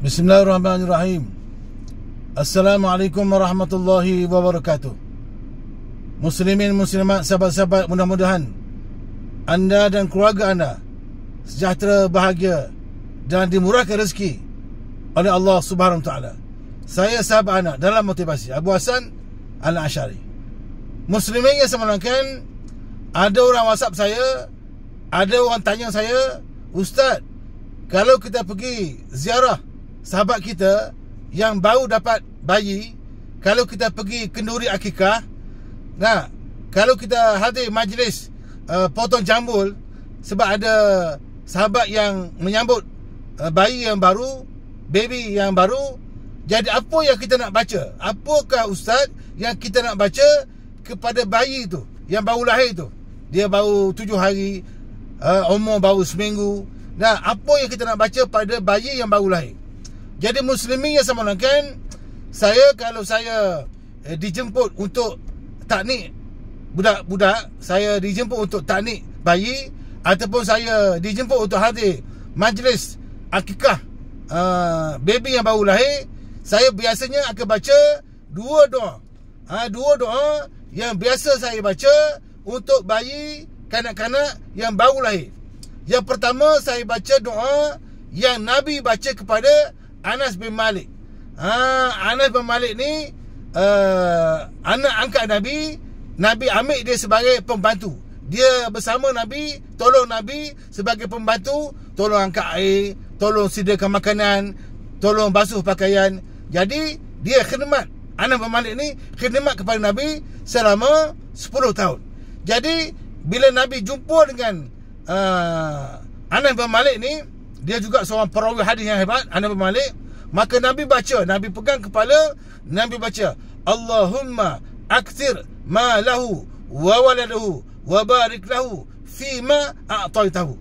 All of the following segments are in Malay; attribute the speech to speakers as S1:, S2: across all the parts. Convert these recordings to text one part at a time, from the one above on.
S1: Bismillahirrahmanirrahim. Assalamualaikum warahmatullahi wabarakatuh. Muslimin muslimat, sahabat-sahabat, mudah-mudahan anda dan keluarga anda sejahtera, bahagia dan dimurahkan rezeki oleh Allah Subhanahu Wa Taala. Saya sahabat anda dalam motivasi, Abu Hasan Al-Asy'ari. Muslimin yang saya menangkan, ada orang WhatsApp saya, ada orang tanya saya, Ustaz, kalau kita pergi ziarah sahabat kita yang baru dapat bayi, kalau kita pergi kenduri akikah, nah, kalau kita hadir majlis potong jambul, sebab ada sahabat yang menyambut bayi yang baru, baby yang baru, jadi apa yang kita nak baca? Apakah Ustaz yang kita nak baca kepada bayi itu yang baru lahir itu? Dia baru 7 hari, umur baru seminggu. Nah, apa yang kita nak baca pada bayi yang baru lahir? Jadi muslimin yang saya menangkan, saya kalau saya dijemput untuk taknik budak-budak, saya dijemput untuk taknik bayi, ataupun saya dijemput untuk hadir majlis akikah baby yang baru lahir, saya biasanya akan baca dua doa. Dua doa yang biasa saya baca untuk bayi kanak-kanak yang baru lahir. Yang pertama, saya baca doa yang Nabi baca kepada Anas bin Malik. Anas bin Malik ni anak angkat Nabi. Nabi ambil dia sebagai pembantu. Dia bersama Nabi, tolong Nabi sebagai pembantu, tolong angkat air, tolong sediakan makanan, tolong basuh pakaian. Jadi dia khidmat, Anas bin Malik ni khidmat kepada Nabi selama 10 tahun. Jadi bila Nabi jumpa dengan Anas bin Malik ni, dia juga seorang perawi hadis yang hebat, Anas bin Malik. Maka Nabi baca, Nabi pegang kepala, Nabi baca, Allahumma akthir ma lahu wa waladahu wa barik lahu fima a'taitahu.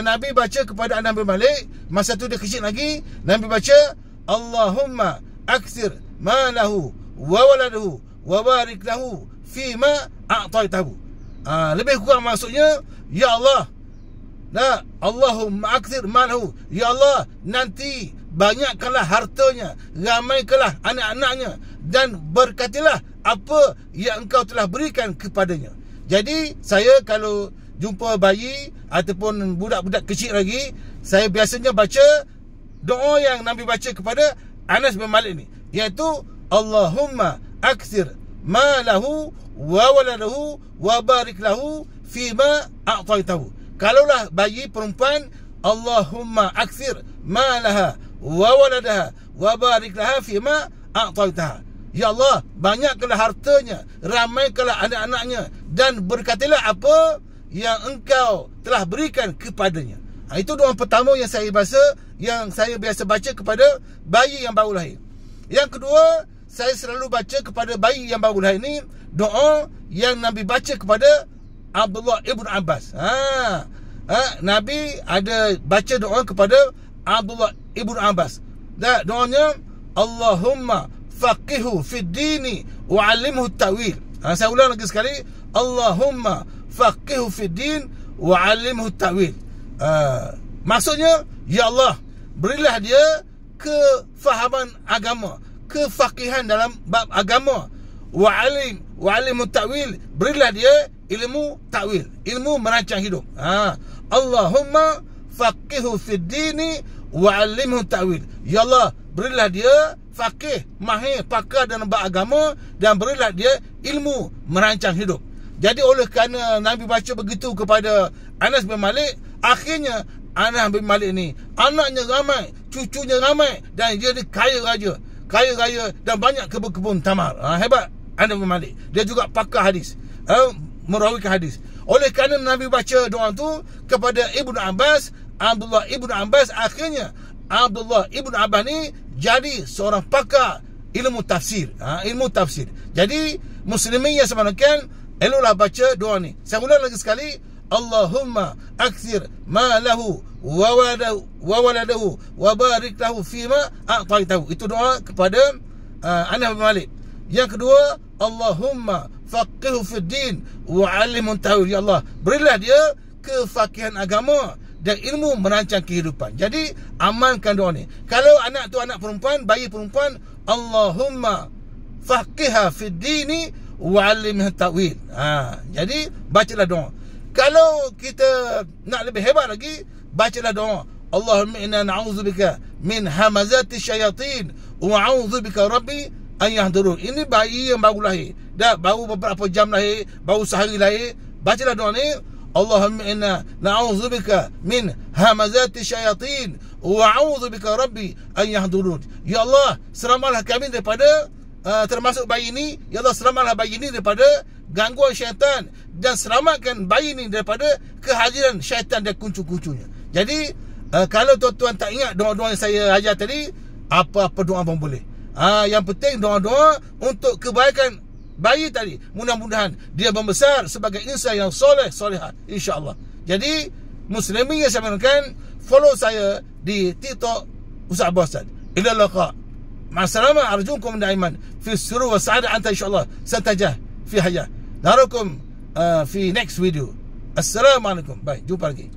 S1: Nabi baca kepada Anas bin Malik, masa tu dia kecil lagi. Nabi baca, Allahumma akthir ma lahu wa waladahu wa barik lahu fima a'taitahu. Lebih kurang maksudnya, ya Allah, nah, Allahumma akthir malahu, ya Allah, nanti banyakkanlah hartanya, ramaikanlah anak-anaknya, dan berkatilah apa yang engkau telah berikan kepadanya. Jadi saya kalau jumpa bayi ataupun budak-budak kecil lagi, saya biasanya baca doa yang Nabi baca kepada Anas bin Malik ni, iaitu Allahumma akthir ma lahu wa waladahu wa barik lahu fima a'taitahu. Kalaulah bayi perempuan, Allahumma akthir ma laha wa waladaha wa barik laha fima a'taitaha. Ya Allah, banyakkanlah hartanya, ramaikanlah anak-anaknya, dan berkatilah apa yang engkau telah berikan kepadanya. Itu doa pertama yang saya biasa baca kepada bayi yang baru lahir. Yang kedua, saya selalu baca kepada bayi yang baru lahir ni doa yang Nabi baca kepada Abdullah ibn Abbas. Nabi ada baca doa kepada Abdullah ibn Abbas. Doanya, Allahumma faqihu fid dini wa 'allimhu ta'wil. Saya ulang lagi sekali, Allahumma faqihu fid din wa 'allimhu ta'wil. Maksudnya, ya Allah, berilah dia kefahaman agama, kefaqihan dalam bab agama. Wa 'allimhu ta'wil, berilah dia ilmu ta'wil, ilmu merancang hidup. Allahumma faqihu fid dini wa 'allimhu ta'wil. Ya Allah, berilah dia faqih, mahir, pakar dalam bab agama, dan berilah dia ilmu merancang hidup. Jadi oleh kerana Nabi baca begitu kepada Anas bin Malik, akhirnya Anas bin Malik ni anaknya ramai, cucunya ramai, dan dia ni kaya raya dan banyak kebun-kebun tamar. Hebat Anas bin Malik. Dia juga pakar hadis, merawikan hadis. Oleh kerana Nabi baca doa tu kepada Ibnu Abbas, Abdullah Ibnu Abbas, akhirnya Abdullah Ibnu Abbas ni jadi seorang pakar ilmu tafsir. Ilmu tafsir. Jadi muslimin yang sebenarnya, eloklah baca doa ni. Saya ulang lagi sekali, Allahumma akthir ma lahu wa waladahu wa barik lahu fima a'taitahu. Itu doa kepada Anas bin Malik. Yang kedua, Allahumma faqihu fid din wa 'allimhu ta'wil. Ya Allah, berilah dia kefaqihan agama, dan ilmu merancang kehidupan. Jadi amalkan doa ni. Kalau anak tu anak perempuan, bayi perempuan, Allahumma faqihha fid dini wa 'allimha ta'wil. Jadi bacalah doa. Kalau kita nak lebih hebat lagi, bacalah doa. Allahumma inna na'udzubika min hamazati syayatin wa a'udzubika rabbi an yahdurun. Ini bayi yang baru lahir, dah baru beberapa jam lahir, baru sehari lahir. Bacalah doa ni. Allahumma inna na'udzubika min hamazati syayatin wa a'udzubika rabbi an yahdurun. Ya Allah, selamatlah kami daripada termasuk bayi ini. Ya Allah, selamatlah bayi ini daripada gangguan syaitan, dan selamatkan bayi ini daripada kehadiran syaitan dan kuncu-kuncunya. Jadi kalau tuan-tuan tak ingat doa-doa yang saya ajar tadi, apa-apa doa pun boleh. Yang penting doa-doa untuk kebaikan bayi tadi. Mudah-mudahan dia membesar sebagai insan yang soleh, solehah, insya-Allah. Jadi muslimin yang saya mengenalkan, follow saya di TikTok Ustaz Abu Hassan. Ila laqa. Ma'assalamah, arjukum daiman fi surur wa sa'adah anta insya-Allah santajah fi hayah. Narakum fi next video. Assalamualaikum. Baik, jumpa lagi.